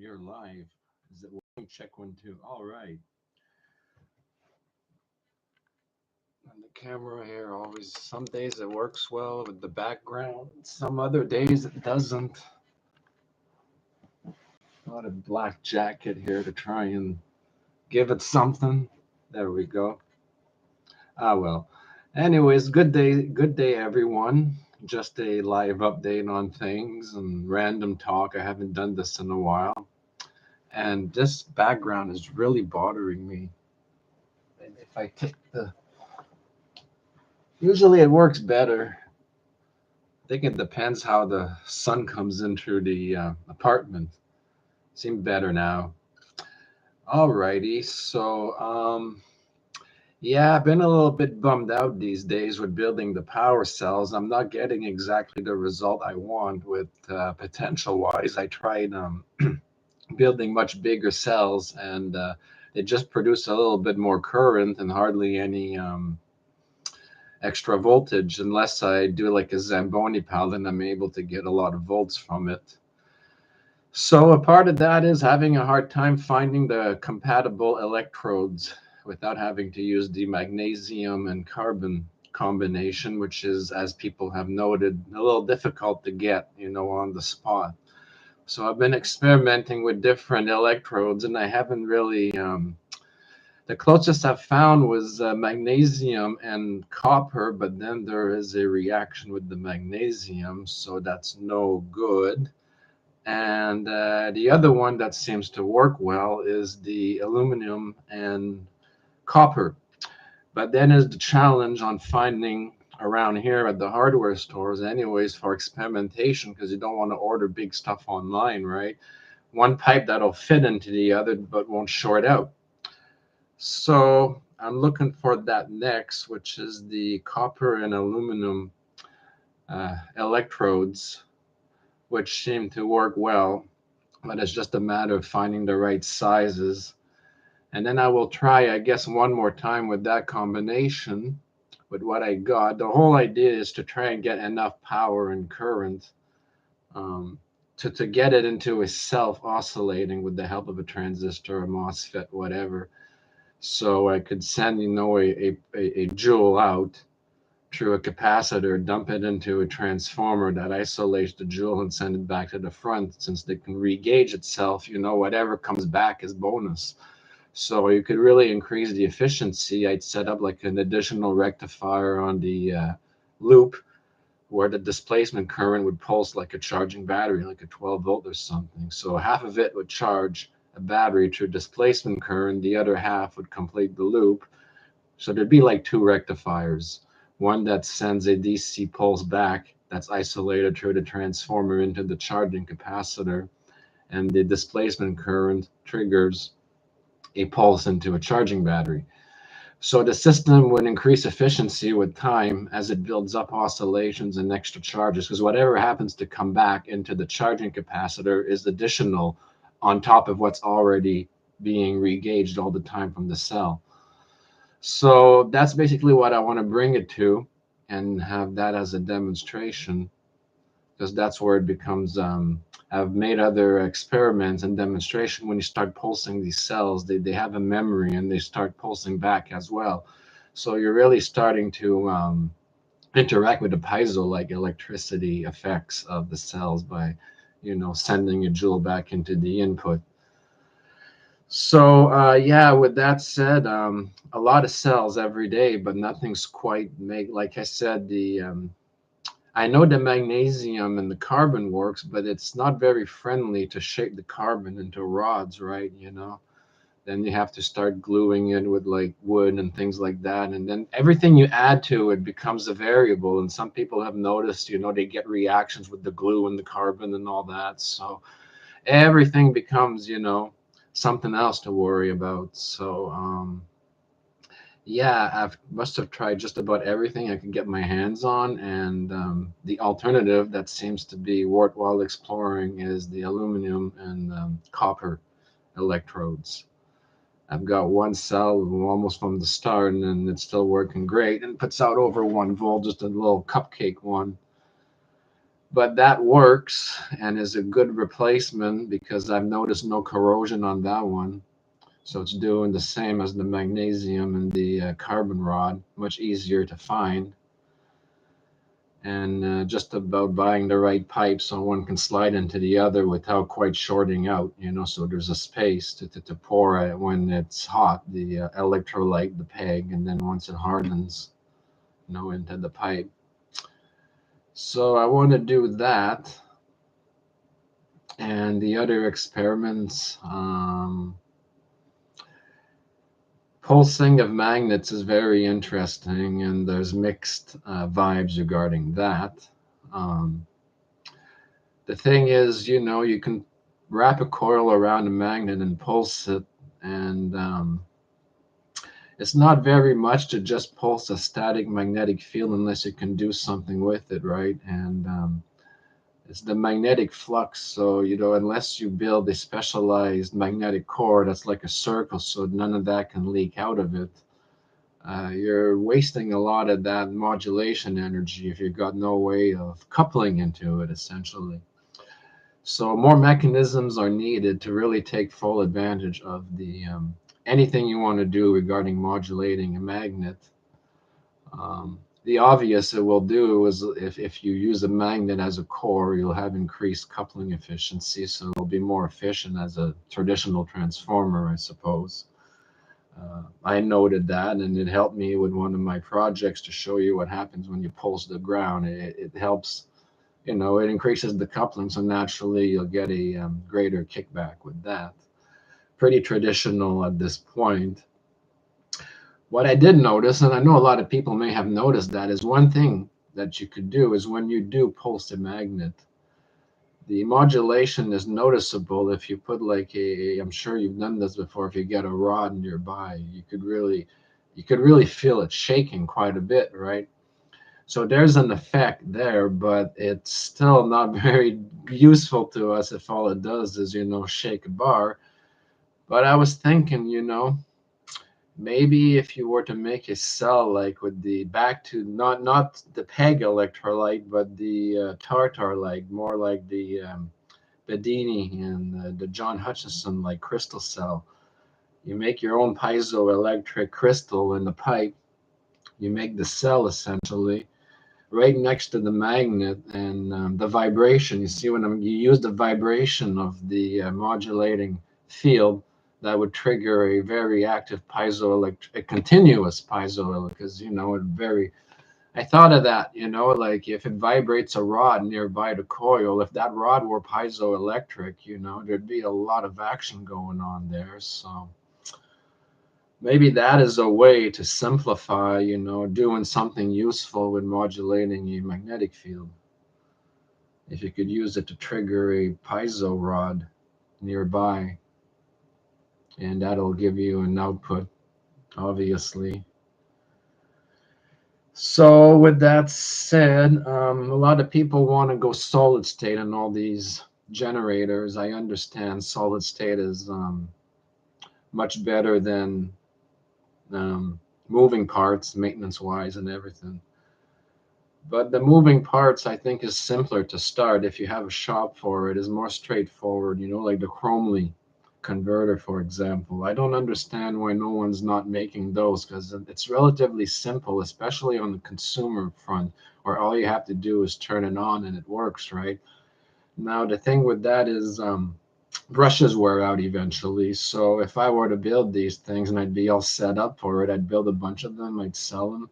You're live. Is it working? Check 1 2. All right. And the camera here always, some days it works well with the background, some other days it doesn't. Got a black jacket here to try and give it something. There we go. Ah, well. Anyways, good day, everyone. Just a live update on things and random talk. I haven't done this in a while. And this background is really bothering me. And if I take usually it works better. I think it depends how the sun comes in through the apartment. Seems better now. Alrighty, so yeah, I've been a little bit bummed out these days with building the power cells. I'm not getting exactly the result I want with potential wise. I tried building much bigger cells and they just produce a little bit more current and hardly any extra voltage unless I do like a Zamboni pal, then I'm able to get a lot of volts from it. So a part of that is having a hard time finding the compatible electrodes without having to use the magnesium and carbon combination, which is, as people have noted, a little difficult to get, on the spot. So I've been experimenting with different electrodes and I haven't really the closest I've found was magnesium and copper, but then there is a reaction with the magnesium, so that's no good. And the other one that seems to work well is the aluminum and copper. But then is the challenge on finding around here at the hardware stores, anyways, for experimentation, because you don't want to order big stuff online, right? One pipe that'll fit into the other but won't short out. So I'm looking for that next, which is the copper and aluminum electrodes, which seem to work well, but it's just a matter of finding the right sizes. And then I will try, I guess, one more time with that combination with what I got. The whole idea is to try and get enough power and current to get it into a self-oscillating with the help of a transistor, a MOSFET, whatever. So I could send, a joule out through a capacitor, dump it into a transformer that isolates the joule and send it back to the front. Since they can re-gauge itself, whatever comes back is bonus. So you could really increase the efficiency. I'd set up like an additional rectifier on the loop where the displacement current would pulse like a charging battery, like a 12 volt or something. So half of it would charge a battery through displacement current, the other half would complete the loop. So there'd be like two rectifiers, one that sends a DC pulse back that's isolated through the transformer into the charging capacitor, and the displacement current triggers a pulse into a charging battery. So the system would increase efficiency with time as it builds up oscillations and extra charges, because whatever happens to come back into the charging capacitor is additional on top of what's already being re-gauged all the time from the cell. So that's basically what I want to bring it to and have that as a demonstration, because that's where it becomes I've made other experiments and demonstration. When you start pulsing these cells, they have a memory and they start pulsing back as well. So you're really starting to interact with the piezo like electricity effects of the cells by sending a joule back into the input. So yeah, with that said, a lot of cells every day, but nothing's quite like I said, the I know the magnesium and the carbon works, but it's not very friendly to shape the carbon into rods, right? Then you have to start gluing it with like wood and things like that. And then everything you add to it becomes a variable. And some people have noticed, they get reactions with the glue and the carbon and all that. So everything becomes, something else to worry about. So, yeah, I must have tried just about everything I could get my hands on, and the alternative that seems to be worthwhile exploring is the aluminum and copper electrodes. I've got one cell almost from the start, and it's still working great, and puts out over 1 volt, just a little cupcake one. But that works and is a good replacement because I've noticed no corrosion on that one. So it's doing the same as the magnesium and the carbon rod, much easier to find. And just about buying the right pipe so one can slide into the other without quite shorting out, so there's a space to pour it when it's hot, the electrolyte, the peg, and then once it hardens, into the pipe. So I want to do that. And the other experiments, pulsing of magnets is very interesting, and there's mixed vibes regarding that. Um, the thing is, you can wrap a coil around a magnet and pulse it, and it's not very much to just pulse a static magnetic field unless you can do something with it, right? And it's the magnetic flux. So, unless you build a specialized magnetic core that's like a circle so none of that can leak out of it, you're wasting a lot of that modulation energy if you've got no way of coupling into it, essentially. So more mechanisms are needed to really take full advantage of the anything you want to do regarding modulating a magnet. The obvious it will do is if you use a magnet as a core, you'll have increased coupling efficiency, so it'll be more efficient as a traditional transformer, I suppose. I noted that, and it helped me with one of my projects to show you what happens when you pulse the ground. It helps, it increases the coupling, so naturally you'll get a greater kickback with that. Pretty traditional at this point. What I did notice, and I know a lot of people may have noticed that, is one thing that you could do is when you do pulse a magnet, the modulation is noticeable if you put like I'm sure you've done this before, if you get a rod nearby, you could really feel it shaking quite a bit, right? So there's an effect there, but it's still not very useful to us if all it does is, shake a bar. But I was thinking, maybe if you were to make a cell like with the back to not the peg electrolyte, but the tartar, like more like the Bedini and the John Hutchison like crystal cell. You make your own piezoelectric crystal in the pipe. You make the cell essentially right next to the magnet, and the vibration. You see, when you use the vibration of the modulating field, that would trigger a very active a continuous piezoelectric, because it very. I thought of that, like if it vibrates a rod nearby the coil, if that rod were piezoelectric, there'd be a lot of action going on there. So maybe that is a way to simplify, doing something useful with modulating a magnetic field. If you could use it to trigger a piezo rod nearby, and that'll give you an output, obviously. So with that said, a lot of people want to go solid state on all these generators. I understand solid state is much better than moving parts, maintenance-wise and everything. But the moving parts, I think, is simpler to start if you have a shop for it, is more straightforward, like the Chromely converter, for example. I don't understand why no one's not making those, because it's relatively simple, especially on the consumer front, where all you have to do is turn it on and it works, right? Now, the thing with that is brushes wear out eventually. So if I were to build these things and I'd be all set up for it, I'd build a bunch of them, I'd sell them,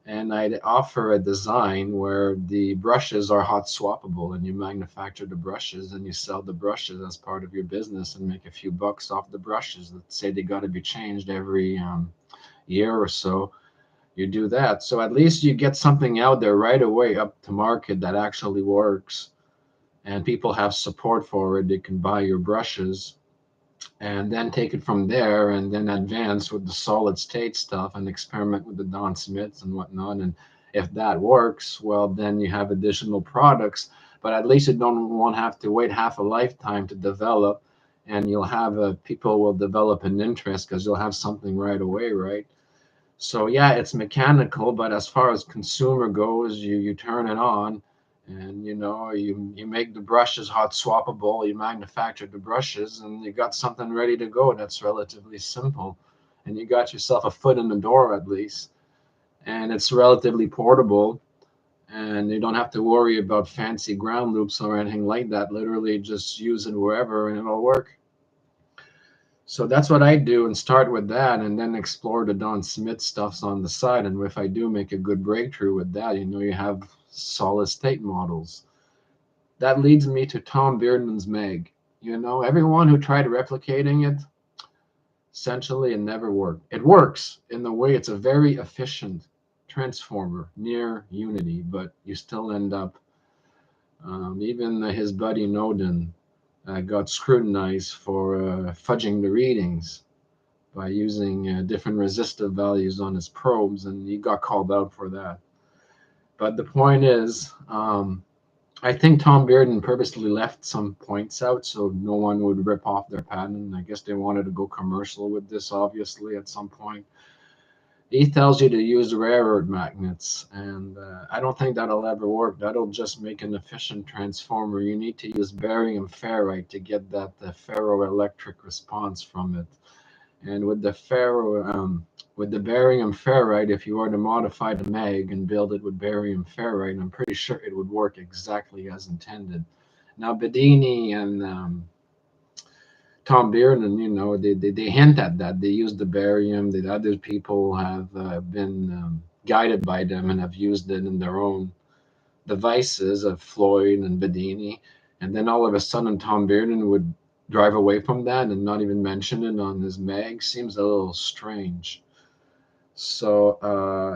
and I'd offer a design where the brushes are hot swappable, and you manufacture the brushes and you sell the brushes as part of your business and make a few bucks off the brushes. Let's say they got to be changed every year or so. You do that. So at least you get something out there right away up to market that actually works, and people have support for it. They can buy your brushes and then take it from there, and then advance with the solid state stuff and experiment with the Don Smiths and whatnot. And if that works, well, then you have additional products, but at least you won't have to wait half a lifetime to develop, and you'll have people will develop an interest because you'll have something right away, right? So yeah, it's mechanical, but as far as consumer goes, you turn it on And you make the brushes hot swappable, you manufacture the brushes, and you got something ready to go that's relatively simple. And you got yourself a foot in the door at least. And it's relatively portable, and you don't have to worry about fancy ground loops or anything like that. Literally just use it wherever and it'll work. So that's what I do, and start with that, and then explore the Don Smith stuffs on the side. And if I do make a good breakthrough with that, you have solid state models. That leads me to Tom Bearden's Meg. Everyone who tried replicating it, essentially it never worked. It works in the way it's a very efficient transformer near unity, but you still end up, even his buddy Nodin got scrutinized for fudging the readings by using different resistive values on his probes, and he got called out for that. But the point is, I think Tom Bearden purposely left some points out so no one would rip off their patent. I guess they wanted to go commercial with this, obviously, at some point. He tells you to use rare earth magnets, and I don't think that'll ever work. That'll just make an efficient transformer. You need to use barium ferrite to get that ferroelectric response from it. And with the barium ferrite, if you were to modify the Meg and build it with barium ferrite, I'm pretty sure it would work exactly as intended. Now, Bedini and Tom Bearden, they hint at that. They use the barium. That other people have been guided by them and have used it in their own devices of Floyd and Bedini. And then all of a sudden, Tom Bearden would drive away from that and not even mention it on his Meg. Seems a little strange. So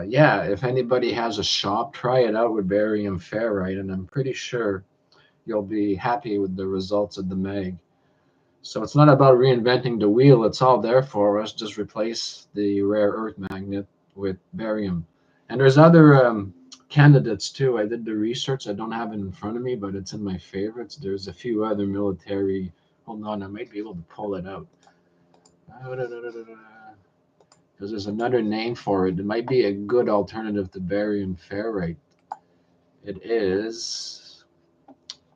yeah, if anybody has a shop, try it out with barium ferrite, and I'm pretty sure you'll be happy with the results of the Meg. So it's not about reinventing the wheel. It's all there for us. Just replace the rare earth magnet with barium. And there's other candidates too. I did the research. I don't have it in front of me, but it's in my favorites. There's a few other military. Hold on, I might be able to pull it out. Because there's another name for it. It might be a good alternative to barium ferrite. It is.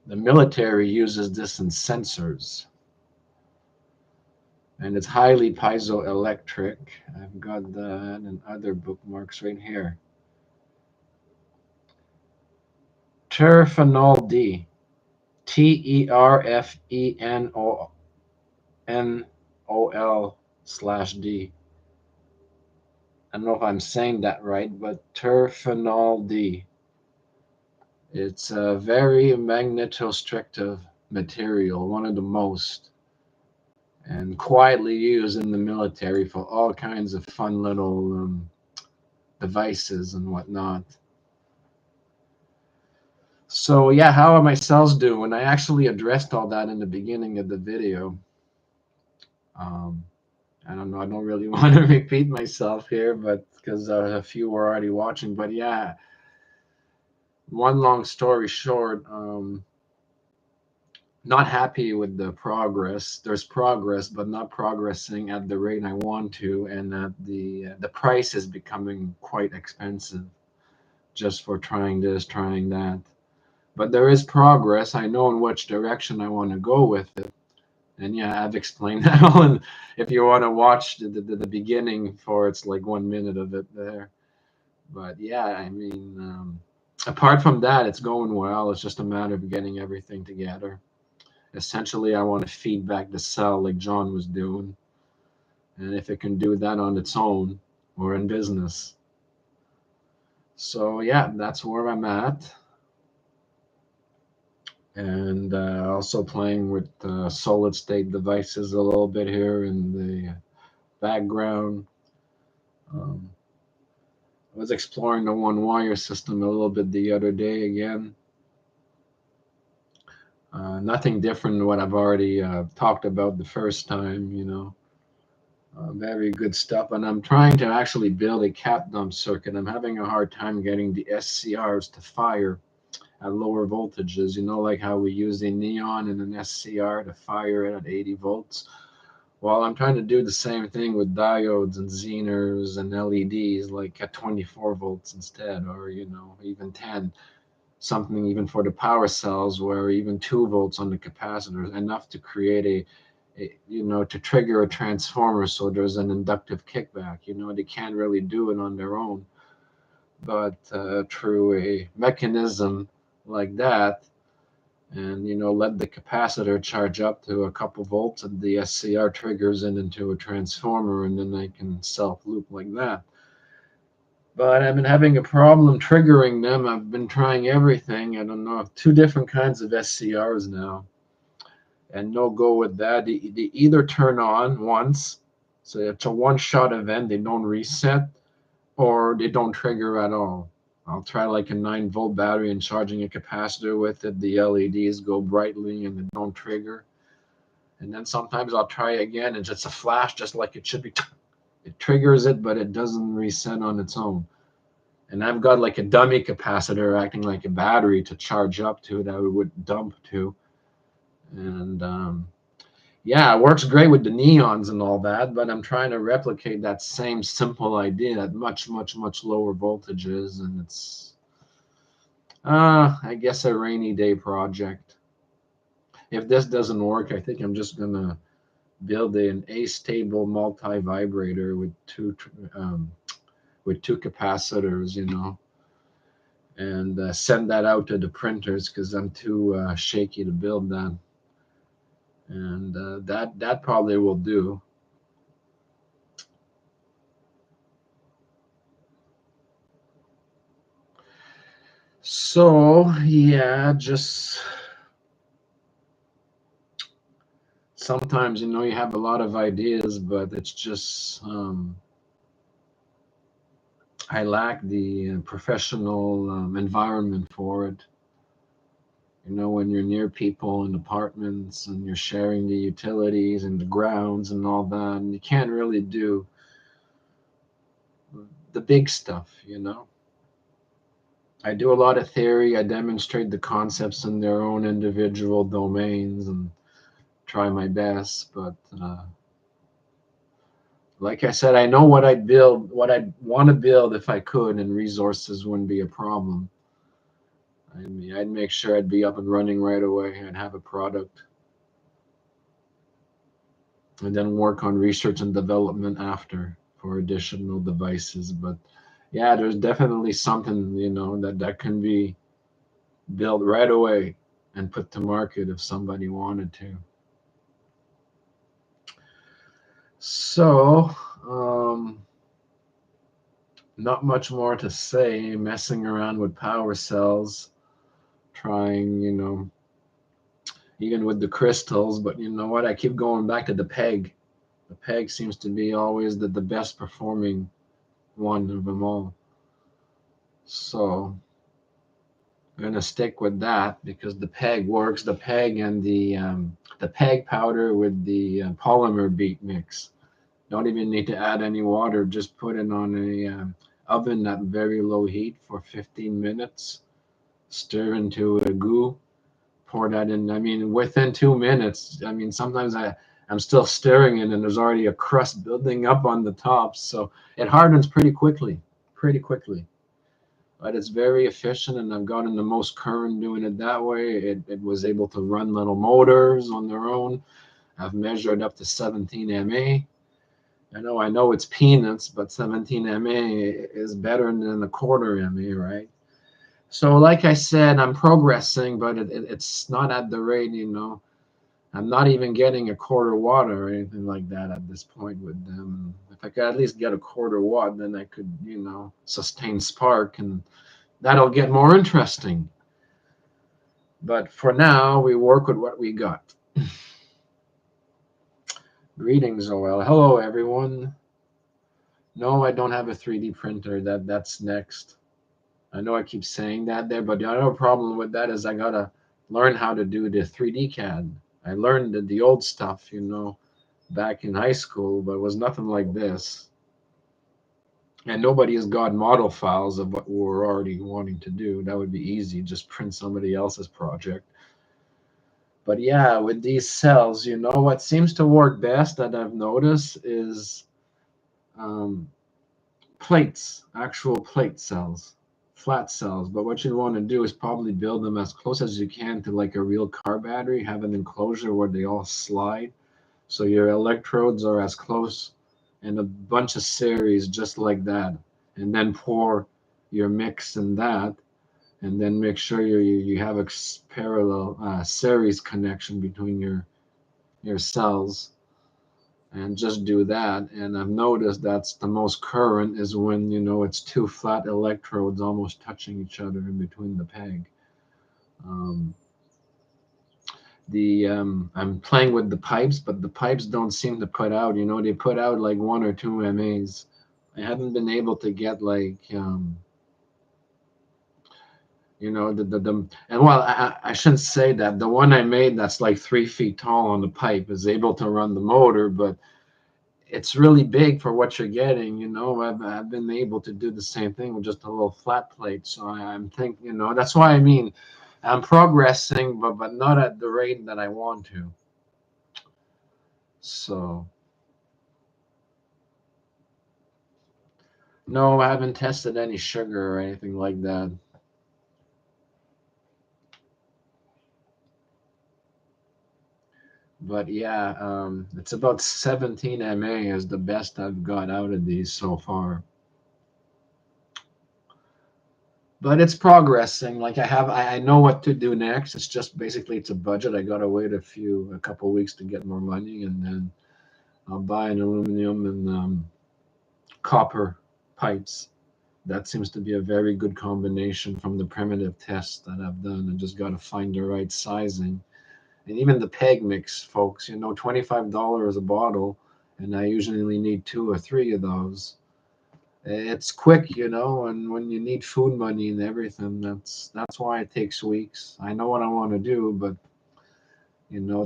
The military uses this in sensors. And it's highly piezoelectric. I've got that and other bookmarks right here. Terphenol D. TERFENOL/D. I don't know if I'm saying that right, but terphenol D. It's a very magnetostrictive material, one of the most, and quietly used in the military for all kinds of fun little devices and whatnot. So yeah, how are my cells doing? I actually addressed all that in the beginning of the video. I don't know. I don't really want to repeat myself here, but because a few were already watching. But yeah, one long story short, not happy with the progress. There's progress, but not progressing at the rate I want to, and the price is becoming quite expensive just for trying this, trying that. But there is progress. I know in which direction I want to go with it. And yeah, I've explained that all. And if you want to watch the beginning for it's like 1 minute of it there. But yeah, I mean, apart from that, it's going well. It's just a matter of getting everything together. Essentially, I want to feed back the cell like John was doing. And if it can do that on its own, we're in business. So yeah, that's where I'm at. And also playing with solid state devices a little bit here in the background. I was exploring the one wire system a little bit the other day again. Nothing different than what I've already talked about the first time. Very good stuff. And I'm trying to actually build a cap dump circuit. I'm having a hard time getting the SCRs to fire at lower voltages. Like how we use a neon and an SCR to fire it at 80 volts. Well, I'm trying to do the same thing with diodes and Zeners and LEDs, like at 24 volts instead, or even 10. something even for the power cells where even 2 volts on the capacitor is enough to create to trigger a transformer, so there's an inductive kickback. They can't really do it on their own, but through a mechanism like that, and let the capacitor charge up to a couple volts, and the SCR triggers it into a transformer, and then they can self loop like that. But I've been having a problem triggering them. I've been trying everything. I don't know, 2 different kinds of SCRs now, and no go with that. They either turn on once, so it's a one-shot event, they don't reset, or they don't trigger at all. I'll try like a 9-volt battery and charging a capacitor with it. The LEDs go brightly and they don't trigger. And then sometimes I'll try again and just a flash, just like it should be. It triggers it, but it doesn't reset on its own. And I've got like a dummy capacitor acting like a battery to charge up to that we would dump to. And yeah, it works great with the neons and all that, but I'm trying to replicate that same simple idea at much, much, much lower voltages. And it's, I guess, a rainy day project. If this doesn't work, I think I'm just going to build an astable multi-vibrator with two capacitors, and send that out to the printers because I'm too shaky to build that. And that probably will do. So yeah, just sometimes you have a lot of ideas, but it's just I lack the professional environment for it. When you're near people in apartments and you're sharing the utilities and the grounds and all that, and you can't really do the big stuff. I do a lot of theory. I demonstrate the concepts in their own individual domains and try my best. But like I said, I know what I'd build, what I'd want to build if I could, and resources wouldn't be a problem. I mean, I'd make sure I'd be up and running right away and have a product, and then work on research and development after for additional devices. But yeah, there's definitely something, that can be built right away and put to market if somebody wanted to. So, not much more to say. Messing around with power cells, trying, even with the crystals. But you know what? I keep going back to the peg. The peg seems to be always the best performing one of them all. So I'm gonna stick with that because the peg works. The peg and the peg powder with the polymer bead mix. Don't even need to add any water. Just put it on a oven at very low heat for 15 minutes. Stir into a goo. Pour that in. I mean, within 2 minutes. I mean, sometimes I'm still stirring it and there's already a crust building up on the top. So it hardens pretty quickly. But it's very efficient, and I've gotten the most current doing it that way. It was able to run little motors on their own. I've measured up to 17 MA. I know it's peanuts, but 17 MA is better than a quarter MA, right? So like I said, I'm progressing, but it's not at the rate, I'm not even getting a quarter watt or anything like that at this point with them. If I could at least get a quarter watt, then I could, sustain spark, and that'll get more interesting. But for now, we work with what we got. Greetings, OL. Hello, everyone. No, I don't have a 3D printer. That's next. I know I keep saying that there, but the other problem with that is I gotta learn how to do the 3D CAD. I learned the old stuff, back in high school, but it was nothing like this. And nobody has got model files of what we're already wanting to do. That would be easy. Just print somebody else's project. But yeah, with these cells, what seems to work best that I've noticed is plates, actual plate cells. flat cells. But what you want to do is probably build them as close as you can to like a real car battery, have an enclosure where they all slide. So your electrodes are as close and a bunch of series just like that. And then pour your mix in that. And then make sure you have a parallel series connection between your cells, and just do that. And I've noticed that's the most current is when it's two flat electrodes almost touching each other in between the peg. Um, the I'm playing with the pipes, but the pipes don't seem to put out. They put out like 1 or 2 MAs. I haven't been able to get like the and well, I shouldn't say that. The one I made that's like 3 feet tall on the pipe is able to run the motor, but it's really big for what you're getting. I've been able to do the same thing with just a little flat plate. So I'm thinking, that's why I mean, I'm progressing, but not at the rate that I want to. So no, I haven't tested any sugar or anything like that. But yeah, it's about 17 MA is the best I've got out of these so far. But it's progressing. Like I know what to do next. It's just basically it's a budget. I gotta wait a couple weeks to get more money, and then I'll buy an aluminum and copper pipes. That seems to be a very good combination from the primitive tests that I've done. I just gotta find the right sizing. And even the peg mix, folks, $25 a bottle, and I usually need 2 or 3 of those. It's quick, and when you need food money and everything, that's why it takes weeks. I know what I want to do, but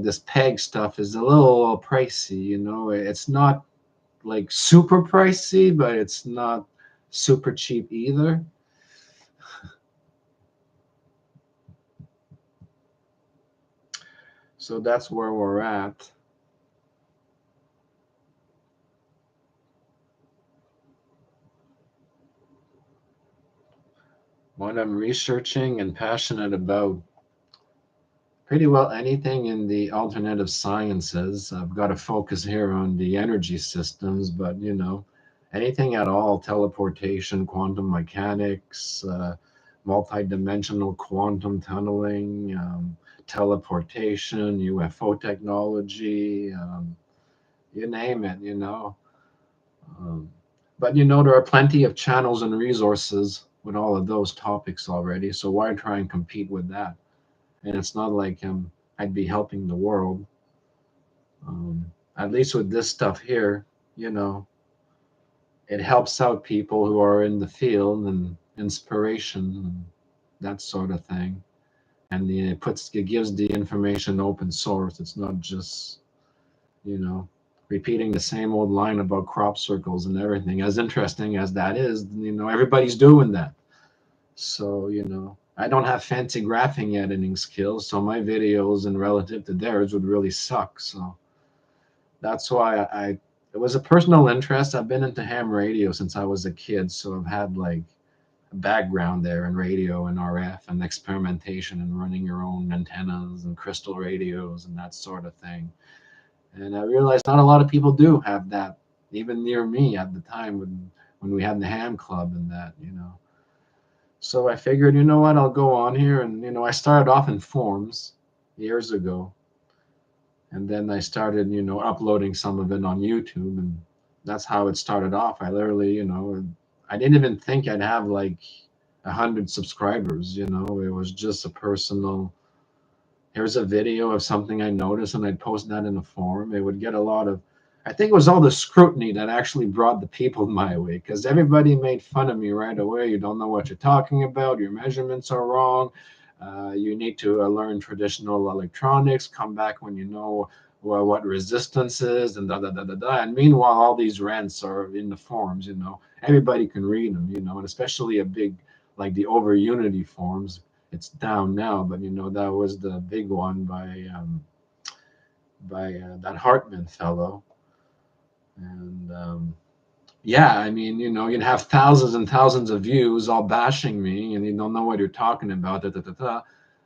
this peg stuff is a little pricey. It's not like super pricey, but it's not super cheap either. So that's where we're at. What I'm researching and passionate about, pretty well anything in the alternative sciences. I've got to focus here on the energy systems, but anything at all: teleportation, quantum mechanics, multi-dimensional quantum tunneling, teleportation, UFO technology, you name it. Um, but there are plenty of channels and resources with all of those topics already. So why try and compete with that? And it's not like I'd be helping the world. At least with this stuff here, you know, it helps out people who are in the field and inspiration and that sort of thing. And it gives the information open source. It's not just you know repeating the same old line about crop circles and everything. As interesting as that is, everybody's doing that. So, I don't have fancy graphing editing skills, so my videos and relative to theirs would really suck. So that's why it was a personal interest. I've been into ham radio since I was a kid, so I've had like a background there in radio and RF and experimentation and running your own antennas and crystal radios and that sort of thing. And I realized not a lot of people do have that, even near me at the time when we had the ham club and that. So I figured, you know what, I'll go on here. And, I started off in forums years ago. And then I started, uploading some of it on YouTube. And that's how it started off. I literally, I didn't even think I'd have like 100 subscribers. It was just a personal, here's a video of something I noticed, and I'd post that in a forum. It would get a lot of, I think it was all the scrutiny that actually brought the people my way, because everybody made fun of me right away. You don't know what you're talking about. Your measurements are wrong. You need to learn traditional electronics. Come back when you know what resistance is, and da da da da da. And meanwhile, all these rants are in the forums. Everybody can read them. And especially a big like the Over Unity forums. It's down now, but that was the big one by that Hartman fellow, and Yeah, I mean, you'd have thousands and thousands of views all bashing me, and you don't know what you're talking about. Da, da, da, da.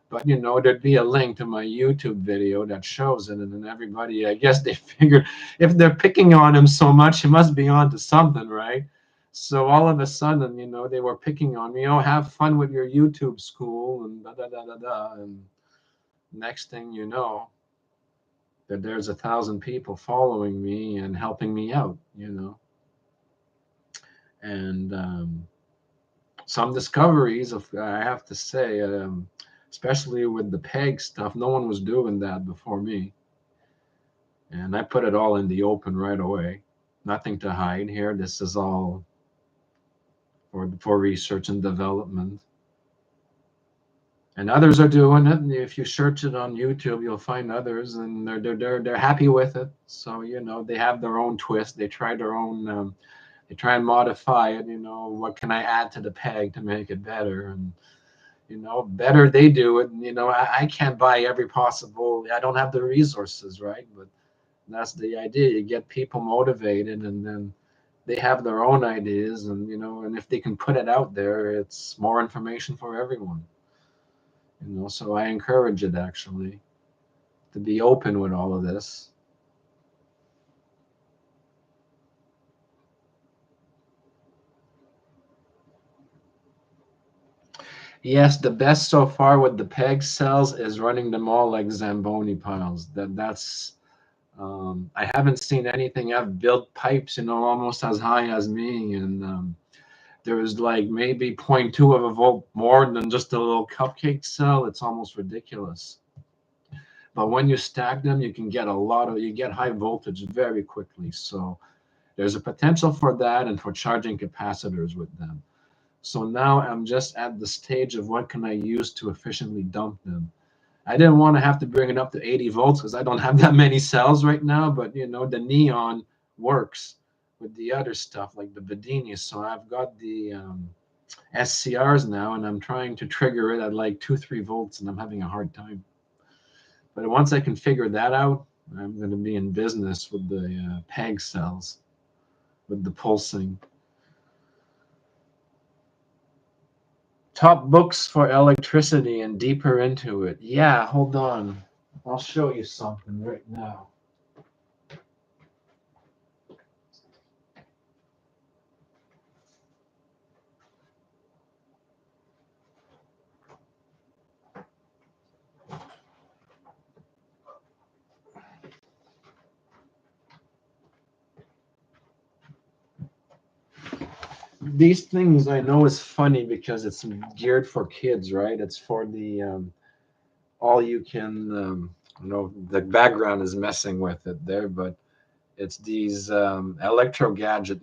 But there'd be a link to my YouTube video that shows it, and then everybody, I guess, they figured if they're picking on him so much, he must be on to something, right? So all of a sudden, they were picking on me. Oh, have fun with your YouTube school, and da da da da da. And next thing you know, that there's 1,000 people following me and helping me out. And some discoveries of, I have to say, especially with the peg stuff, no one was doing that before me. And I put it all in the open right away. Nothing to hide here. This is all for research and development. And others are doing it. And if you search it on YouTube, you'll find others, and they're happy with it. So they have their own twist. They try their own. They try and modify it. What can I add to the peg to make it better? And better they do it. And I can't buy every possible. I don't have the resources, right? But that's the idea. You get people motivated, and then they have their own ideas, and and if they can put it out there, it's more information for everyone. So I encourage it actually to be open with all of this. Yes, the best so far with the peg cells is running them all like Zamboni piles. I haven't seen anything. I've built pipes, almost as high as me, and there was like maybe zero point 0.2 of a volt more than just a little cupcake cell. It's almost ridiculous. But when you stack them, you get high voltage very quickly. So there's a potential for that and for charging capacitors with them. So now I'm just at the stage of what can I use to efficiently dump them. I didn't want to have to bring it up to 80 volts because I don't have that many cells right now, but the neon works with the other stuff like the Bedini. So I've got the SCRs now, and I'm trying to trigger it at like 2-3 volts, and I'm having a hard time. But once I can figure that out, I'm going to be in business with the PEG cells, with the pulsing. Top books for electricity and deeper into it. Yeah, hold on. I'll show you something right now. These things I know is funny because it's geared for kids, right? It's for the all you can, the background is messing with it there, but it's these electro gadget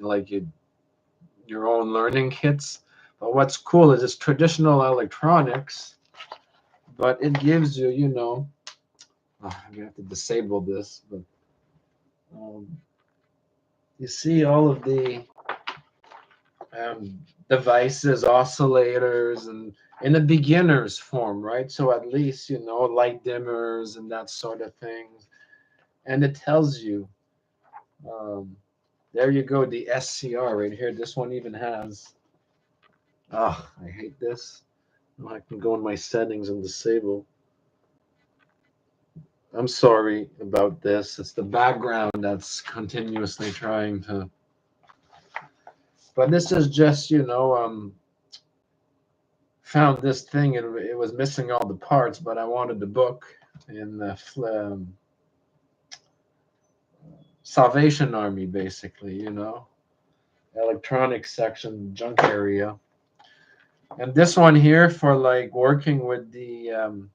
your own learning kits. But what's cool is it's traditional electronics, but it gives you, I'm gonna have to disable this, but um, you see all of the devices, oscillators, and in a beginner's form, right? So at least light dimmers and that sort of things, and it tells you. Um, there you go, the SCR right here. This one even has. Oh, I hate this. I can go in my settings and disable. I'm sorry about this. It's the background that's continuously trying to. But this is just, found this thing and it was missing all the parts, but I wanted the book in the Salvation Army, basically, electronics section, junk area. And this one here for like working with the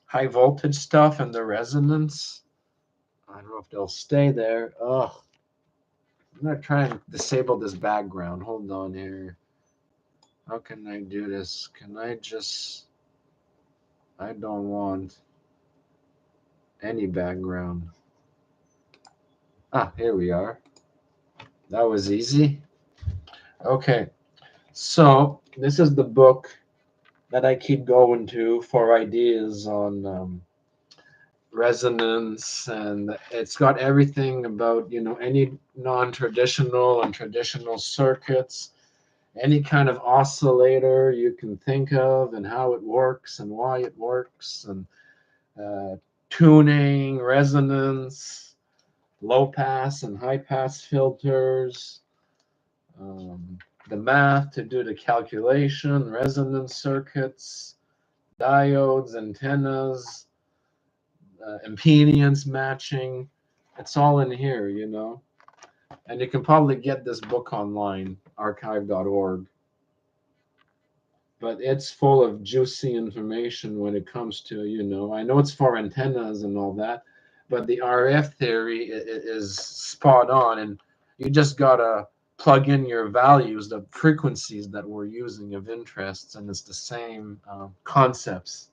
high voltage stuff and the resonance. I don't know if they'll stay there. Oh, I'm gonna try and disable this background. Hold on here. How can I do this? Can I just. I don't want any background. Ah, here we are. That was easy. Okay, so this is the book that I keep going to for ideas on resonance, and it's got everything about, any non-traditional and traditional circuits, any kind of oscillator you can think of, and how it works and why it works, and uh, tuning, resonance, low pass and high pass filters, um, the math to do the calculation, resonance circuits, diodes, antennas, impedance matching. It's all in here. And you can probably get this book online, archive.org. But it's full of juicy information when it comes to, I know it's for antennas and all that, but the RF theory is spot on. And you just got to plug in your values, the frequencies that we're using of interests, and it's the same concepts.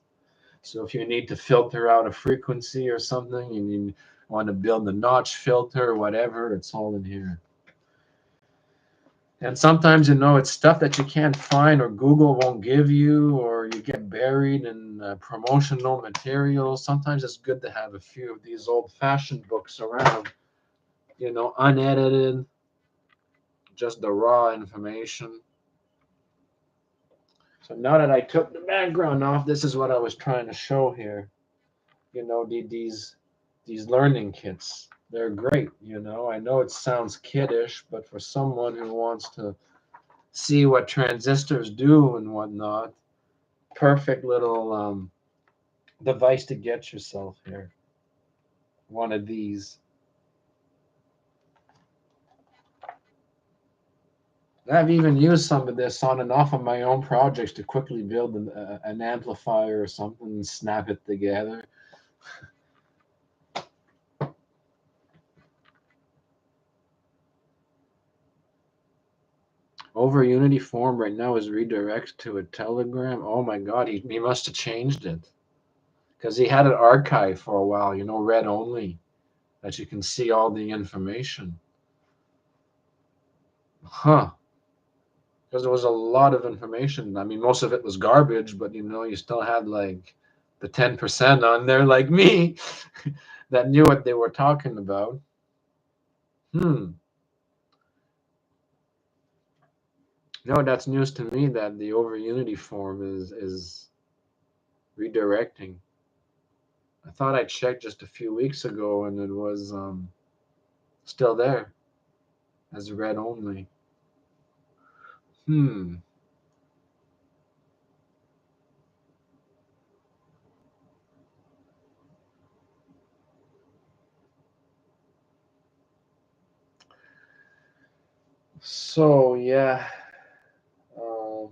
So if you need to filter out a frequency or something, and you want to build a notch filter or whatever, it's all in here. And sometimes, it's stuff that you can't find or Google won't give you, or you get buried in promotional material. Sometimes it's good to have a few of these old-fashioned books around, unedited, just the raw information. So now that I took the background off, this is what I was trying to show here. These learning kits, they're great. I know it sounds kiddish, but for someone who wants to see what transistors do and whatnot, perfect little device to get yourself here. One of these. I've even used some of this on and off of my own projects to quickly build an amplifier or something and snap it together. Over Unity form right now is redirected to a Telegram. Oh my God, he must have changed it. Because he had it archived for a while, read only, that you can see all the information. Huh. Because there was a lot of information. I mean, most of it was garbage, but you still had like the 10% on there, like me, that knew what they were talking about. No, that's news to me that the over Unity form is redirecting. I thought I checked just a few weeks ago and it was still there as read only. So yeah. Um,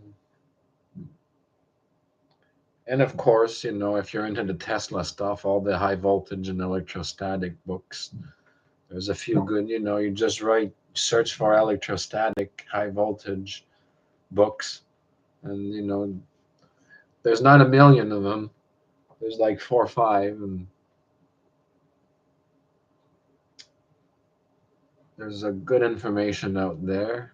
and of course, if you're into the Tesla stuff, all the high voltage and electrostatic books, there's a few good, you just search for electrostatic high voltage books, and there's not a million of them. There's like 4 or 5, and there's a good information out there.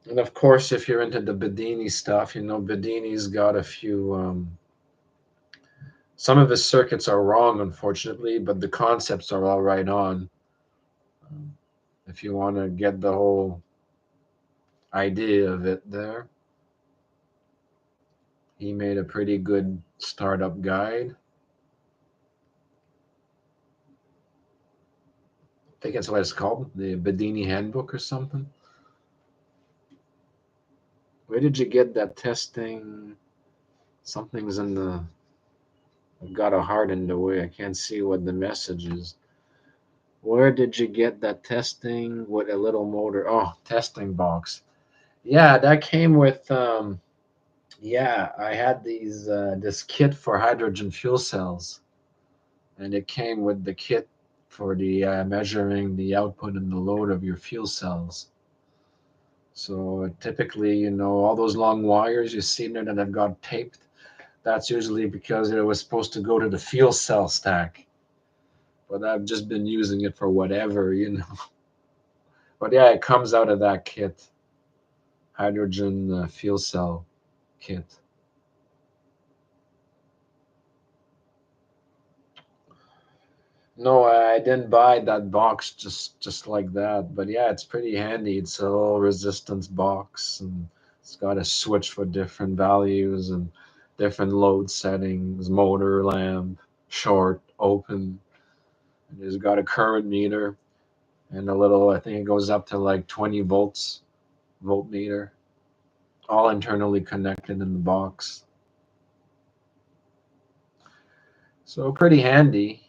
And of course, if you're into the Bedini stuff, Bedini's got a few. Some of his circuits are wrong, unfortunately, but the concepts are all right on. If you want to get the whole idea of it there, he made a pretty good startup guide. I think that's what it's called, the Bedini Handbook or something. Where did you get that testing? Something's in the. I've got a heart in the way. I can't see what the message is. Where did you get that testing with a little motor? Oh, testing box. Yeah, that came with. Yeah, I had this kit for hydrogen fuel cells, and it came with the kit for the measuring the output and the load of your fuel cells. So typically, all those long wires you see there that I've got taped, that's usually because it was supposed to go to the fuel cell stack. But I've just been using it for whatever. But yeah, it comes out of that kit, hydrogen fuel cell kit. No, I didn't buy that box just like that. But yeah, it's pretty handy. It's a little resistance box, and it's got a switch for different values and different load settings, motor, lamp, short, open. It's got a current meter and a little, I think it goes up to like 20 volts, voltmeter, all internally connected in the box. So pretty handy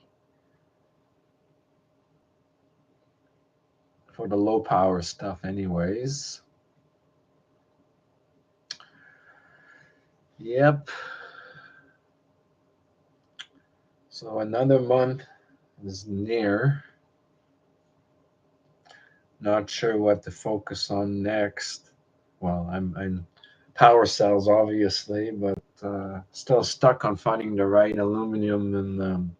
for the low power stuff anyways. Yep. So another month is near. Not sure what to focus on next. Well, I'm power cells obviously, but still stuck on finding the right aluminum and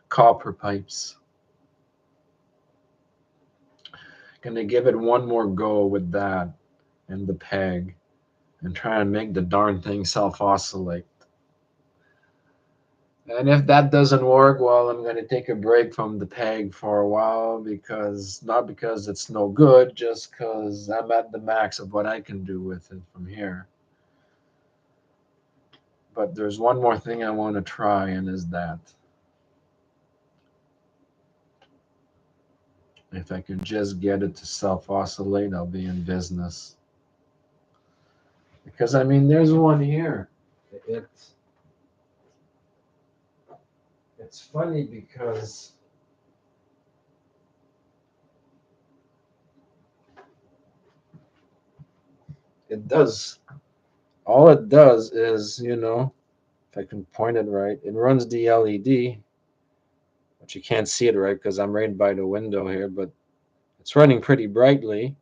copper pipes. Gonna give it one more go with that and the peg and try and make the darn thing self oscillate. And if that doesn't work, well, I'm going to take a break from the peg for a while because not because it's no good, just because I'm at the max of what I can do with it from here. But there's one more thing I want to try, and is that if I can just get it to self oscillate, I'll be in business. Because I mean, there's one here. It's it's funny because it does. All it does is, if I can point it right, it runs the LED, but you can't see it right because I'm right by the window here, but it's running pretty brightly.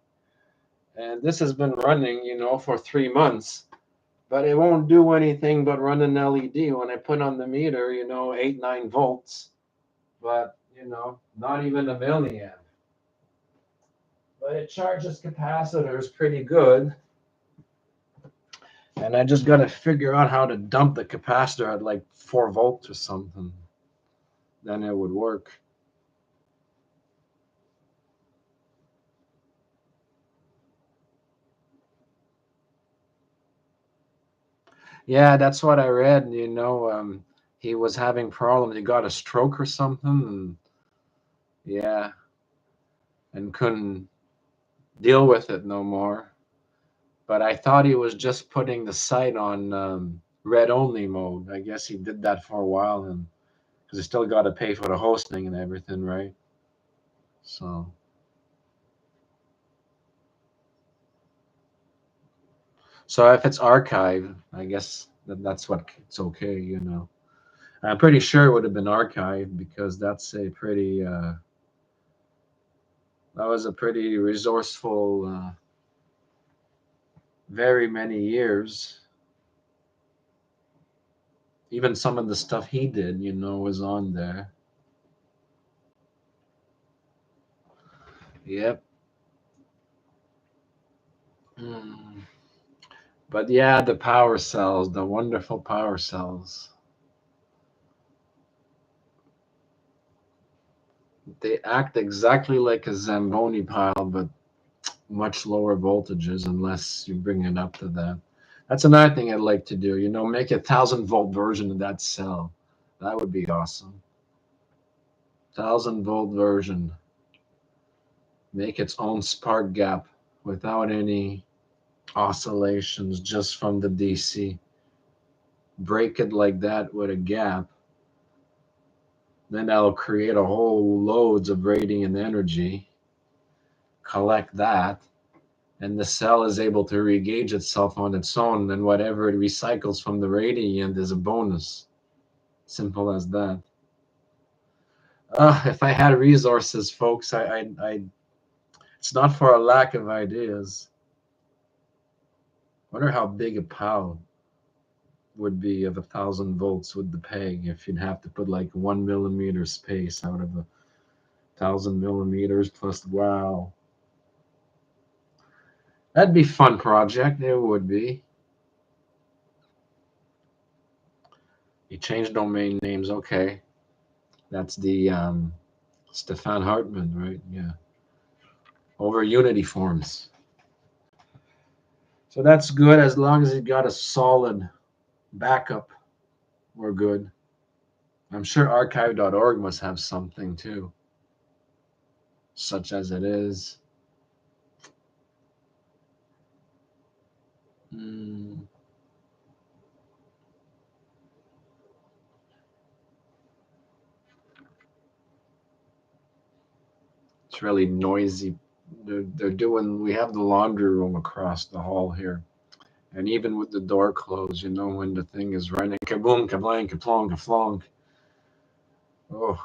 And this has been running, for 3 months, but it won't do anything but run an LED when I put on the meter, 8, 9 volts, but, not even a milliamp. But it charges capacitors pretty good. And I just got to figure out how to dump the capacitor at like 4 volts or something. Then it would work. Yeah, that's what I read. He was having problems. He got a stroke or something, and yeah, and couldn't deal with it no more. But I thought he was just putting the site on read only mode. I guess he did that for a while, and because he still got to pay for the hosting and everything, right? So, so if it's archived, I guess that's what it's okay. I'm pretty sure it would have been archived because that was a pretty resourceful, very many years. Even some of the stuff he did, was on there. Yep. Mm. But yeah, the power cells, the wonderful power cells, they act exactly like a Zamboni pile, but much lower voltages unless you bring it up to that. That's another thing I'd like to do, make a 1,000-volt version of that cell. That would be awesome. 1,000-volt version. Make its own spark gap without any oscillations, just from the DC. Break it like that with a gap. Then that'll create a whole loads of radiant energy. Collect that, and the cell is able to regauge itself on its own, and whatever it recycles from the radiant is a bonus. Simple as that. If I had resources, folks, it's not for a lack of ideas. Wonder how big a pile would be of 1,000 volts with the peg if you'd have to put like 1 millimeter space out of 1,000 millimeters plus. Wow, that'd be fun project. It would be. You change domain names, okay. That's the Stefan Hartmann, right? Yeah. Over unity forms. So that's good as long as you got a solid backup. We're good. I'm sure archive.org must have something too, such as it is. Mm, it's really noisy. They're doing, we have the laundry room across the hall here. And even with the door closed, when the thing is running, kaboom, kablang, kaplong, kaflong. Oh,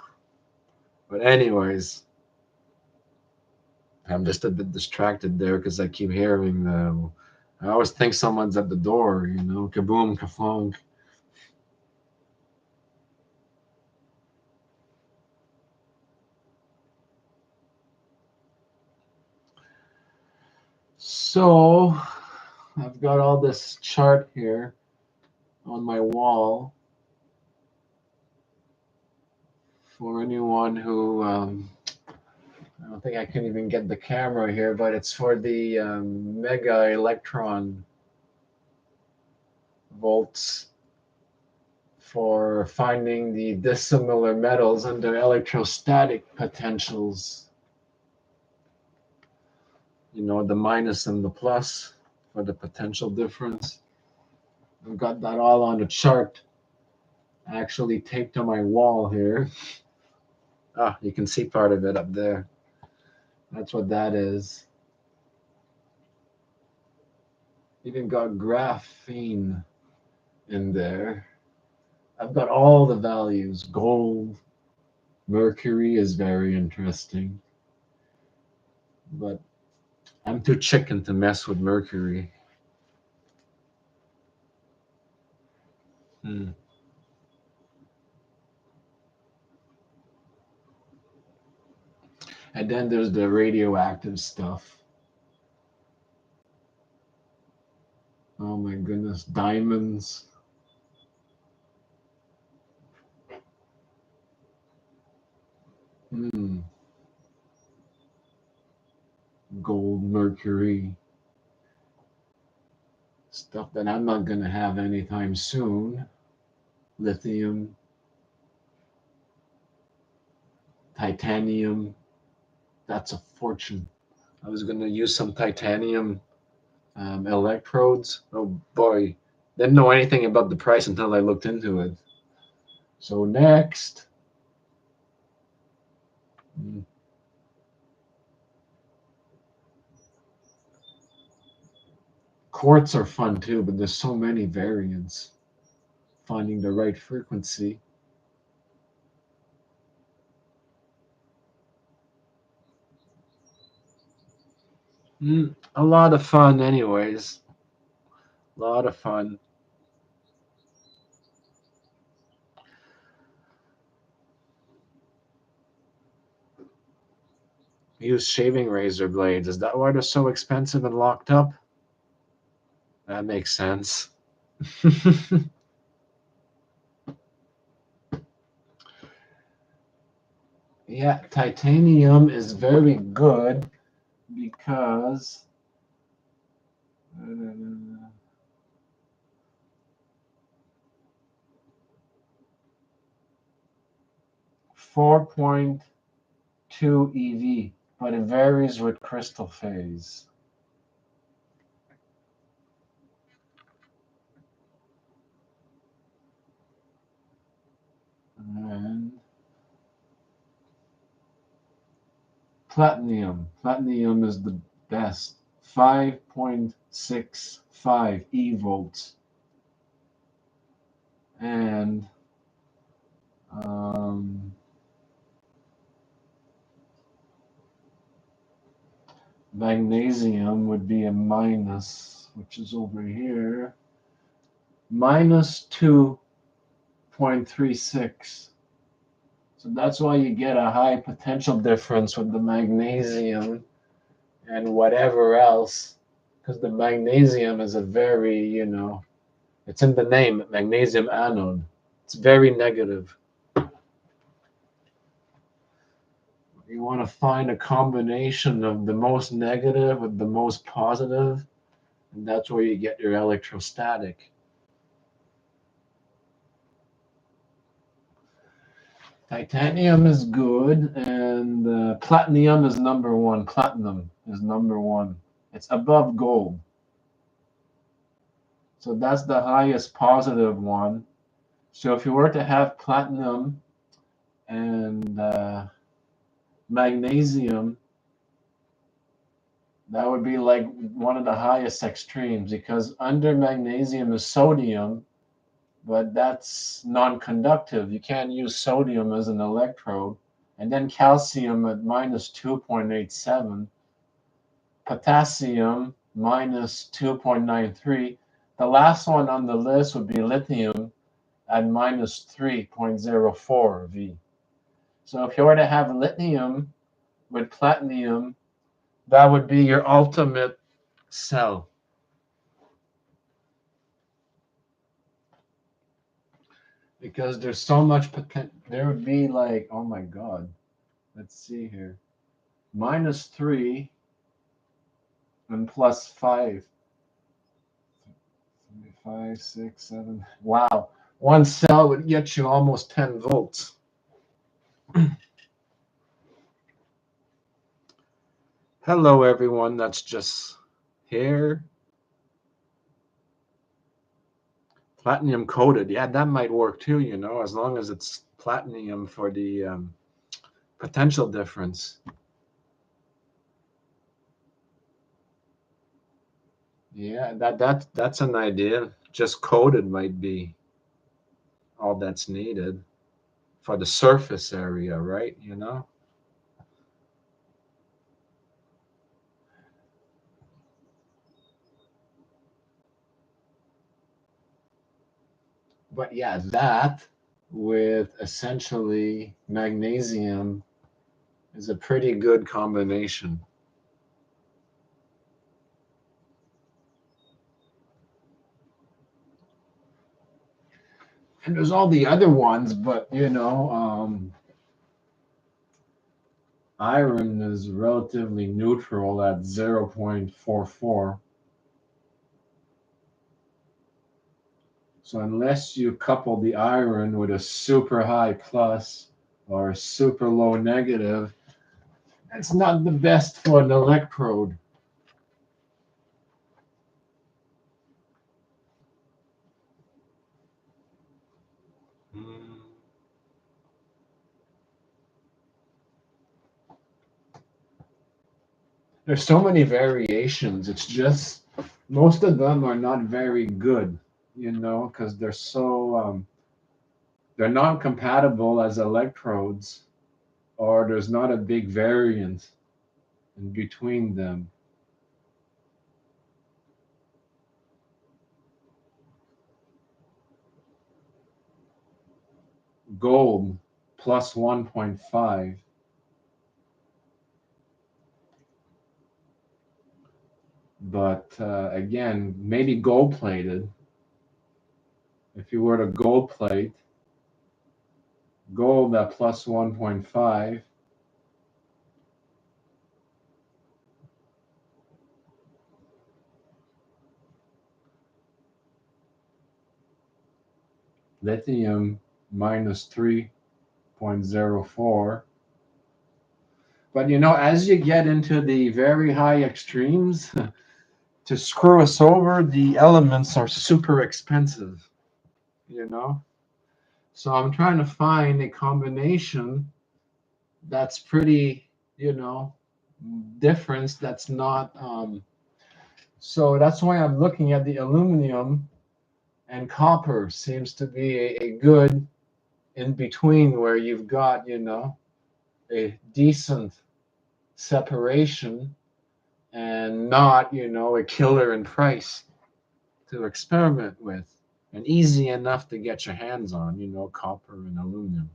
but anyways, I'm just a bit distracted there because I keep hearing the. I always think someone's at the door, kaboom, kaflong. So I've got all this chart here on my wall for anyone who. I don't think I can even get the camera here, but it's for the mega electron volts for finding the dissimilar metals and their electrostatic potentials. The minus and the plus for the potential difference. I've got that all on a chart actually taped on my wall here. Ah, you can see part of it up there. That's what that is. Even got graphene in there. I've got all the values. Gold, mercury is very interesting. But I'm too chicken to mess with mercury. Hmm. And then there's the radioactive stuff. Oh my goodness, diamonds. Hmm. Gold, mercury. Stuff that I'm not going to have anytime soon. Lithium, titanium. That's a fortune. I was going to use some titanium electrodes. Oh boy. Didn't know anything about the price until I looked into it. So next. Hmm, quartz are fun too, but there's so many variants. Finding the right frequency. A lot of fun, anyways. A lot of fun. Use shaving razor blades. Is that why they're so expensive and locked up? That makes sense. Yeah, titanium is very good because 4.2 EV, but it varies with crystal phase. And platinum. Platinum is the best. 5.65 E volts. And um, magnesium would be a minus, which is over here, minus 2.36. So that's why you get a high potential difference with the magnesium and whatever else, because the magnesium is a very, it's in the name, magnesium anode. It's very negative. You want to find a combination of the most negative with the most positive, and that's where you get your electrostatic. Titanium is good, and platinum is number one. Platinum is number one. It's above gold. So that's the highest positive one. So if you were to have platinum and magnesium, that would be like one of the highest extremes because under magnesium is sodium, but that's non-conductive. You can't use sodium as an electrode. And then calcium at minus 2.87, potassium minus 2.93. The last one on the list would be lithium at minus 3.04 V. So if you were to have lithium with platinum, that would be your ultimate cell. Because there's so much potential. There would be like, oh my God, let's see here. Minus 3 and plus 5. 5, 6, 7. Wow. One cell would get you almost 10 volts. Hello, everyone that's just here. Platinum coated. Yeah, that might work too, as long as it's platinum for the potential difference. Yeah, that's an idea. Just coated might be all that's needed for the surface area, right? But yeah, that with essentially magnesium is a pretty good combination. And there's all the other ones, but iron is relatively neutral at 0.44. So unless you couple the iron with a super high plus or a super low negative, it's not the best for an electrode. There's so many variations. It's just most of them are not very good, because they're not compatible as electrodes, or there's not a big variance in between them. Gold plus 1.5. But again, maybe gold plated. If you were to gold plate, gold at plus 1.5, lithium minus 3.04. But as you get into the very high extremes, to screw us over, the elements are super expensive, you know? So I'm trying to find a combination that's pretty, difference that's not. So that's why I'm looking at the aluminum and copper seems to be a good in between where you've got, a decent separation and not, a killer in price to experiment with and easy enough to get your hands on, copper and aluminum.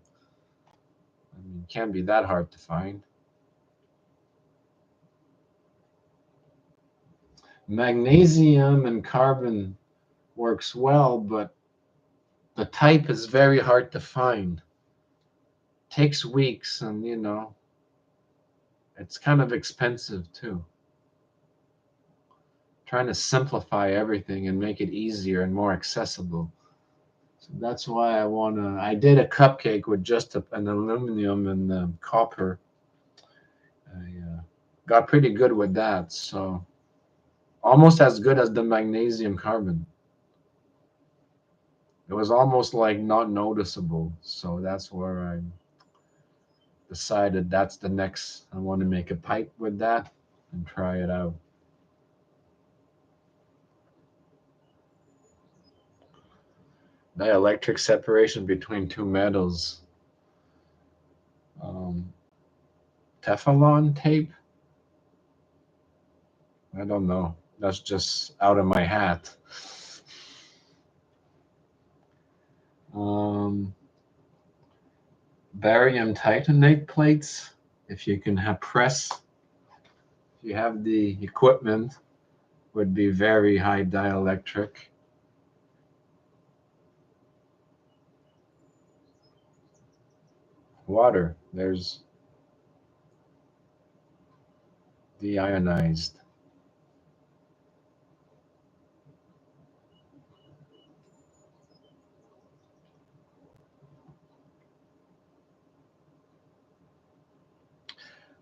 I mean, it can't be that hard to find. Magnesium and carbon works well, but the type is very hard to find. Takes weeks, and It's kind of expensive too. Trying to simplify everything and make it easier and more accessible. So that's why I did a cupcake with just an aluminum and copper. I got pretty good with that. So almost as good as the magnesium carbon. It was almost like not noticeable. So that's where I decided that's the next. I want to make a pipe with that and try it out. Dielectric separation between two metals. Um, Teflon tape? I don't know. That's just out of my hat. Um, Barium titanate plates. If you can have press, if you have the equipment, would be very high dielectric. Water. There's deionized.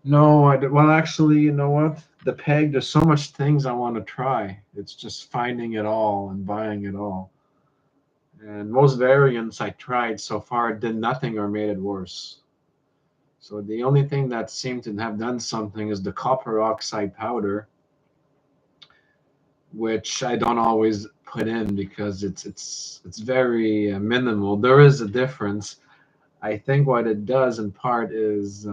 No, well, actually, you know what? The peg, there's so much things I want to try. It's just finding it all and buying it all. And most variants I tried so far did nothing or made it worse. So the only thing that seemed to have done something is the copper oxide powder, which I don't always put in because it's very minimal. There is a difference. I think what it does in part is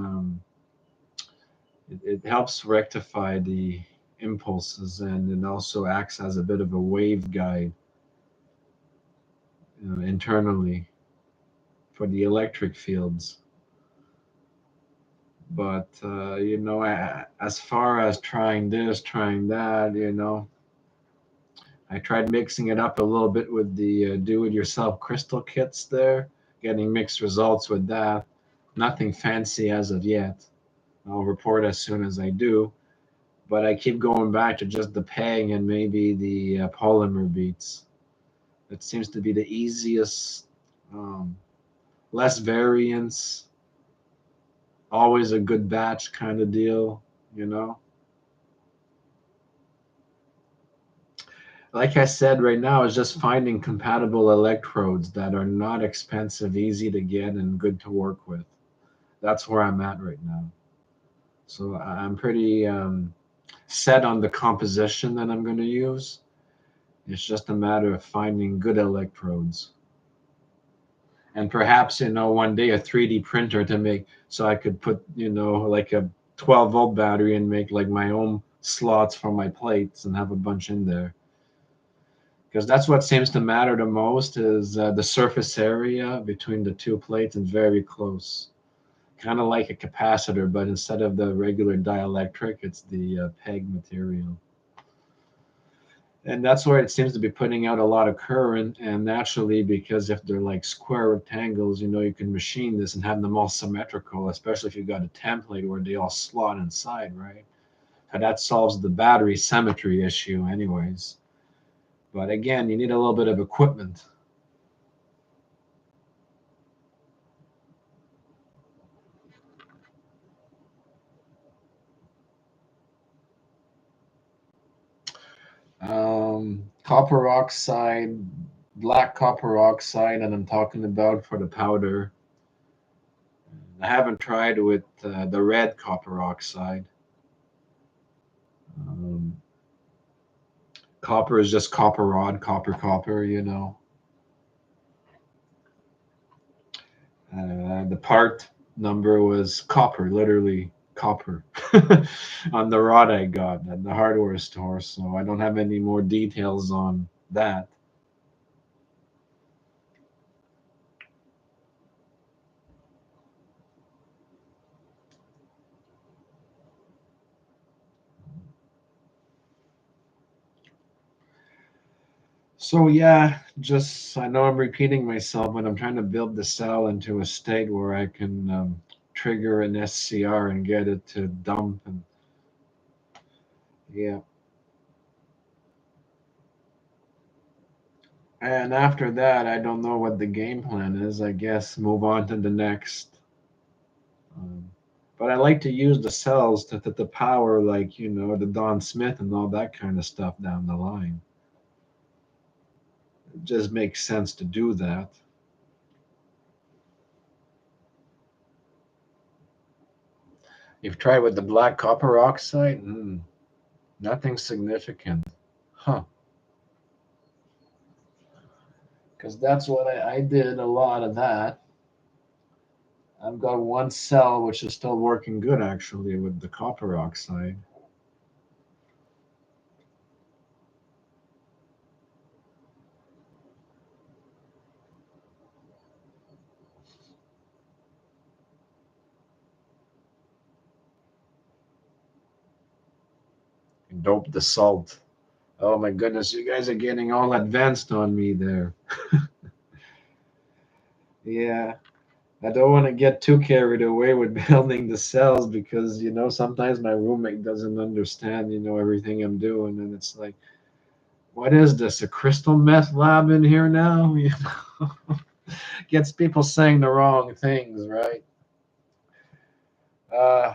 it helps rectify the impulses, and it also acts as a bit of a wave guide internally for the electric fields. But as far as trying this, trying that, I tried mixing it up a little bit with the do-it-yourself crystal kits there, getting mixed results with that. Nothing fancy as of yet. I'll report as soon as I do. But I keep going back to just the peg and maybe the polymer beads. It seems to be the easiest, um, less variance, always a good batch kind of deal, you know? Like I said, right now is just finding compatible electrodes that are not expensive, easy to get, and good to work with. That's where I'm at right now. So I'm pretty set on the composition that I'm going to use. It's just a matter of finding good electrodes. And perhaps, one day a 3D printer to make so I could put, like a 12-volt battery and make like my own slots for my plates and have a bunch in there. Because that's what seems to matter the most is the surface area between the two plates is very close, kind of like a capacitor, but instead of the regular dielectric, it's the peg material. And that's where it seems to be putting out a lot of current. And naturally, because if they're like square rectangles, you can machine this and have them all symmetrical, especially if you've got a template where they all slot inside, right? And that solves the battery symmetry issue, anyways. But again, you need a little bit of equipment. Copper oxide, black copper oxide, and I'm talking about for the powder. I haven't tried with the red copper oxide. Um, Copper is just copper rod, copper. The part number was copper, literally copper, on the rod I got at the hardware store. So I don't have any more details on that. So yeah, just I know I'm repeating myself, but I'm trying to build the cell into a state where I can trigger an SCR and get it to dump. And yeah. And after that, I don't know what the game plan is. I guess move on to the next. Um, but I like to use the cells to power, like, the Don Smith and all that kind of stuff down the line. It just makes sense to do that. You've tried with the black copper oxide? Nothing significant. Huh. Because that's what I did a lot of that. I've got one cell which is still working good actually with the copper oxide. Dope the salt. Oh my goodness, you guys are getting all advanced on me there. Yeah, I don't want to get too carried away with building the cells because, sometimes my roommate doesn't understand, everything I'm doing. And it's like, what is this? A crystal meth lab in here now? Gets people saying the wrong things, right? Uh,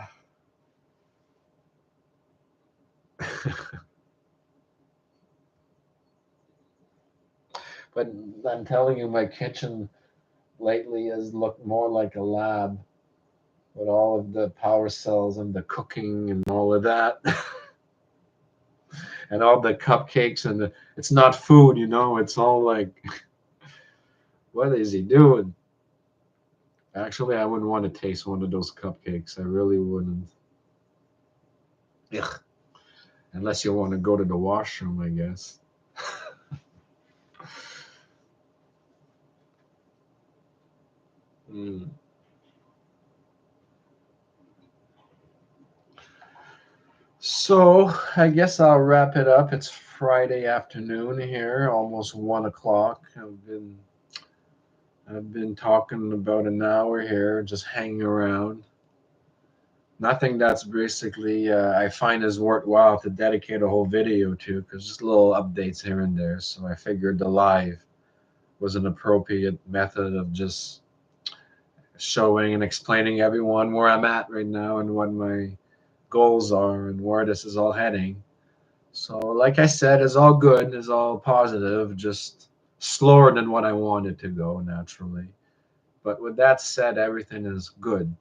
but I'm telling you, my kitchen lately has looked more like a lab with all of the power cells and the cooking and all of that. And all the cupcakes and it's not food, it's all like, what is he doing? Actually, I wouldn't want to taste one of those cupcakes. I really wouldn't. Ugh. Unless you want to go to the washroom, I guess. Mm. So I guess I'll wrap it up. It's Friday afternoon here, almost 1 o'clock. I've been talking about an hour here, just hanging around. Nothing that's basically I find is worthwhile to dedicate a whole video to, because just little updates here and there. So I figured the live was an appropriate method of just showing and explaining everyone where I'm at right now and what my goals are and where this is all heading. So, like I said, it's all good, it's all positive, just slower than what I wanted to go naturally. But with that said, everything is good,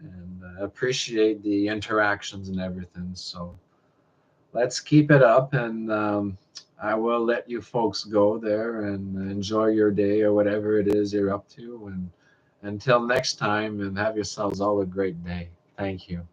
and I appreciate the interactions and everything. So, let's keep it up, and I will let you folks go there and enjoy your day or whatever it is you're up to. And until next time, and have yourselves all a great day. Thank you.